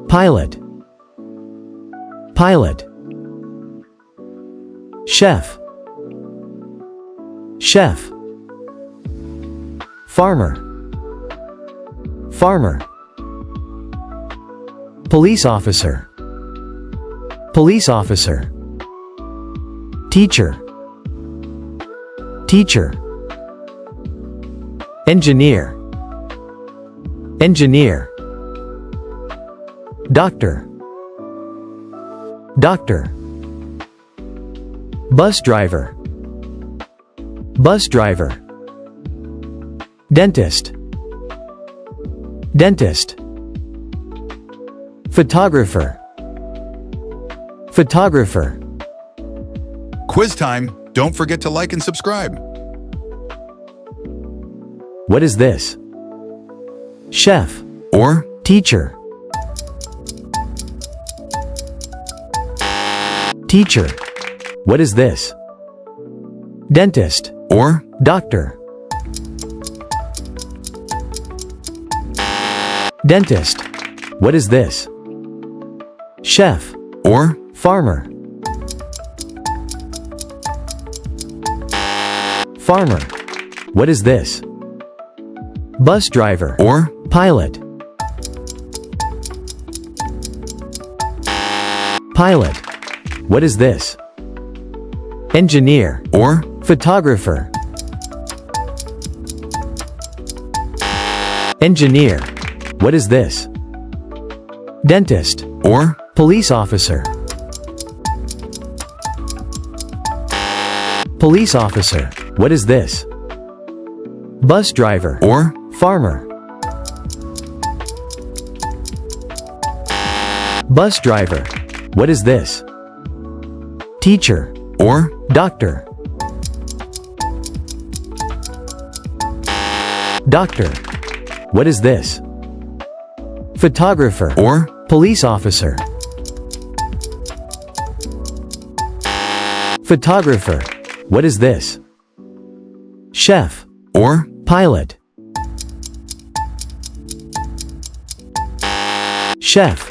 Pilot. Pilot. Chef. Chef. Farmer. Farmer. Police officer. Police officer. Teacher. Teacher. Engineer. Engineer. Doctor. Doctor. Bus driver. Bus driver. Dentist. Dentist. Photographer. Photographer. Quiz time! Don't forget to like and subscribe. What is this? Chef. Or Teacher. Teacher. What is this? Dentist. or Doctor. Dentist. What is this? Chef. or Farmer. Farmer. What is this? Bus driver. or Pilot. Pilot. What is this? Engineer. or Photographer. Engineer. What is this? Dentist. or Police officer. Police officer. What is this? Bus driver. or Farmer. Bus driver. What is this? Teacher. or Doctor. Doctor. What is this? Photographer. or Police officer. Photographer. What is this? Chef. or Pilot. Chef.